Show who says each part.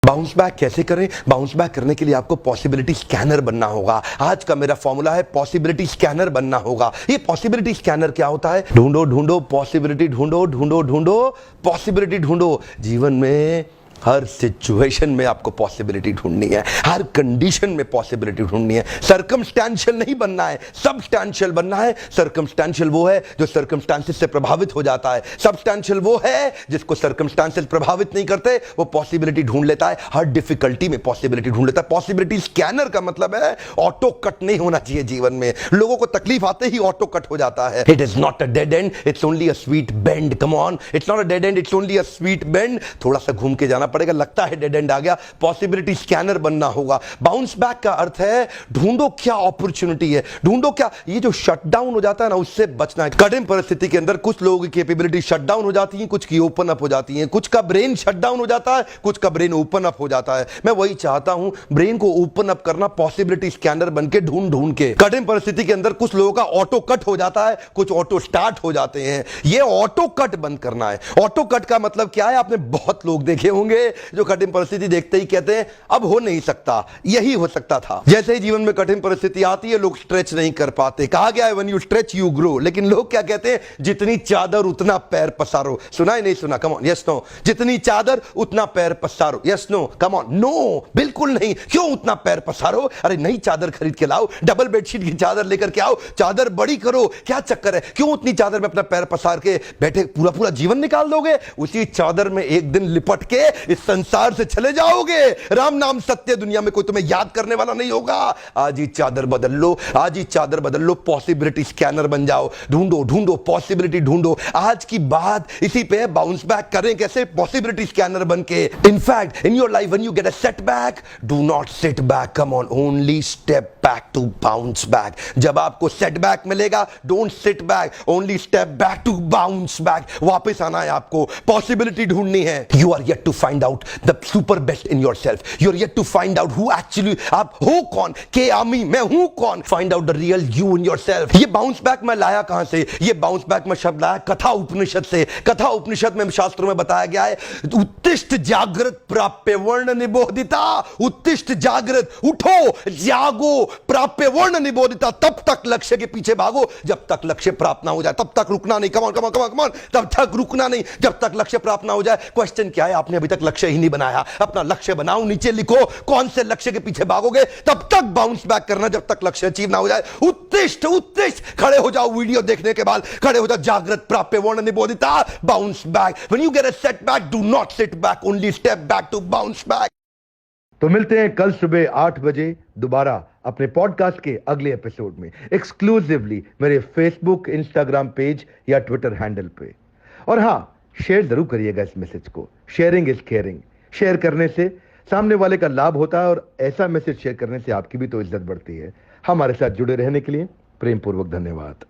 Speaker 1: Bounce back कैसे करें? Bounce back करने के लिए आपको पॉसिबिलिटी स्कैनर बनना होगा। आज का मेरा फॉर्मूला है पॉसिबिलिटी स्कैनर बनना होगा। ये पॉसिबिलिटी स्कैनर क्या होता है? ढूंढो ढूंढो पॉसिबिलिटी, ढूंढो ढूंढो ढूंढो पॉसिबिलिटी, ढूंढो। जीवन में हर सिचुएशन में आपको पॉसिबिलिटी ढूंढनी है, हर कंडीशन में पॉसिबिलिटी ढूंढनी है। सर्कमस्टेंशियल नहीं बनना है, सबस्टेंशियल बनना है। सर्कमस्टेंशियल वो है जो सर्कमस्टेंसेस से प्रभावित हो जाता है, सबस्टेंशियल वो है जिसको सर्कमस्टेंसेस प्रभावित नहीं करते, वो पॉसिबिलिटी ढूंढ लेता है, हर डिफिकल्टी में पॉसिबिलिटी ढूंढ लेता है। पॉसिबिलिटी स्कैनर का मतलब है ऑटो कट नहीं होना चाहिए जीवन में। लोगों को तकलीफ आते ही ऑटो कट हो जाता है। It is not a dead and, it's only a sweet bend. Come on, it's not a dead and, it's only a sweet bend. थोड़ा सा घूम के जाना पड़ेगा, लगता है डेड एंड आ गया। पॉसिबिलिटी स्कैनर बनना होगा। बाउंस बैक का अर्थ है ढूंढो क्या अपॉर्चुनिटी है, ढूंढो क्या ये जो शटडाउन हो जाता है ना, उससे बचना है। कठिन परिस्थिति के अंदर कुछ लोगों की कैपेबिलिटी शटडाउन हो जाती है, कुछ की ओपन अप हो जाती है। कुछ का ब्रेन शटडाउन हो जाता है, कुछ का ब्रेन ओपन अप हो जाता है। मैं वही चाहता हूं, ब्रेन को ओपन अप करना पॉसिबिलिटी स्कैनर बनके ढूंढ ढूंढ के। कठिन परिस्थिति के अंदर कुछ लोगों का ऑटो कट हो जाता है, कुछ ऑटो स्टार्ट हो जाते हैं। ये ऑटो कट बंद करना है। ऑटो कट का मतलब क्या है? आपने बहुत लोग देखे होंगे जो कठिन परिस्थिति देखते ही कहते हैं अब हो नहीं सकता, यही हो सकता था। जैसे ही जीवन में कठिन परिस्थिति आती है, लोग स्ट्रेच नहीं कर पाते। कहा गया है when you stretch you grow, लेकिन लोग क्या कहते हैं? जितनी चादर उतना पैर पसारो। सुना है नहीं सुना? Come on, yes no. जितनी चादर उतना पैर पसारो, yes no, come on. No, बिल्कुल नहीं। क्यों उतना पैर पसारो? अरे नई चादर खरीद के लाओ, डबल बेडशीट की चादर लेकर के आओ, चादर बड़ी करो। क्या चक्कर है? क्यों उतनी चादर में अपना पैर पसार के बैठे पूरा पूरा जीवन निकाल दोगे? उसी चादर में एक दिन लिपट के इस संसार से चले जाओगे। राम नाम सत्य, दुनिया में कोई तुम्हें याद करने वाला नहीं होगा। आज ही चादर बदल लो, आज ही चादर बदल लो, पॉसिबिलिटी स्कैनर बन जाओ। ढूंढो ढूंढो पॉसिबिलिटी ढूंढो। आज की बात इसी पे, बाउंस बैक करें कैसे? पॉसिबिलिटी स्कैनर बन के। In fact in your life when you get a setback, do not sit back, come on, only step back to bounce back. जब आपको सेटबैक मिलेगा, don't sit back, only step back to bounce back. वापस आना है आपको, possibility ढूंढनी है। You are yet to find out the super best in yourself. You are yet to find out who actually, आप हो कौन? के आमी, मैं हूं कौन? Find out the real you in yourself. ये बाउंस बैक मैं लाया कहां से? ये बाउंस बैक मैं शब्द लाया कथा उपनिषद से। कथा उपनिषद में शास्त्रों में बताया गया है, उत्तिष्ठ जागृत प्राप्य वर्ण निबोधिता। उत्तिष्ठ जागृत, उठो जागो, प्राप्य वर्ण निबोधिता। तब तक लक्ष्य के पीछे भागो जब तक लक्ष्य प्राप्त ना हो जाए, तब तक रुकना नहीं। Come on come on come on come on, तब तक रुकना नहीं जब तक लक्ष्य प्राप्त ना हो जाए। क्वेश्चन क्या है? आपने अभी तक लक्ष्य ही नहीं बनाया। अपना लक्ष्य बनाओ, नीचे लिखो कौन से लक्ष्य के पीछे भागोगे। तब तक बाउंस बैक करना जब तक लक्ष्य अचीव ना हो जाए। उत्तिष्ठ उत्तिष्ठ, खड़े हो जाओ। वीडियो देखने के बाद खड़े हो जाओ। जागृत प्राप्य वर्ण निबोधिता, bounce back. When you get a setback, do not sit back, only step back to bounce back. तो मिलते हैं कल सुबह 8 बजे दोबारा अपने पॉडकास्ट के अगले एपिसोड में, एक्सक्लूसिवली मेरे फेसबुक, इंस्टाग्राम पेज या ट्विटर हैंडल पे। और हां, शेयर जरूर करिएगा इस मैसेज को। Sharing is caring. शेयर करने से सामने वाले का लाभ होता है और ऐसा मैसेज शेयर करने से आपकी भी तो इज्जत बढ़ती है। हमारे साथ जुड़े रहने के लिए प्रेम पूर्वक धन्यवाद।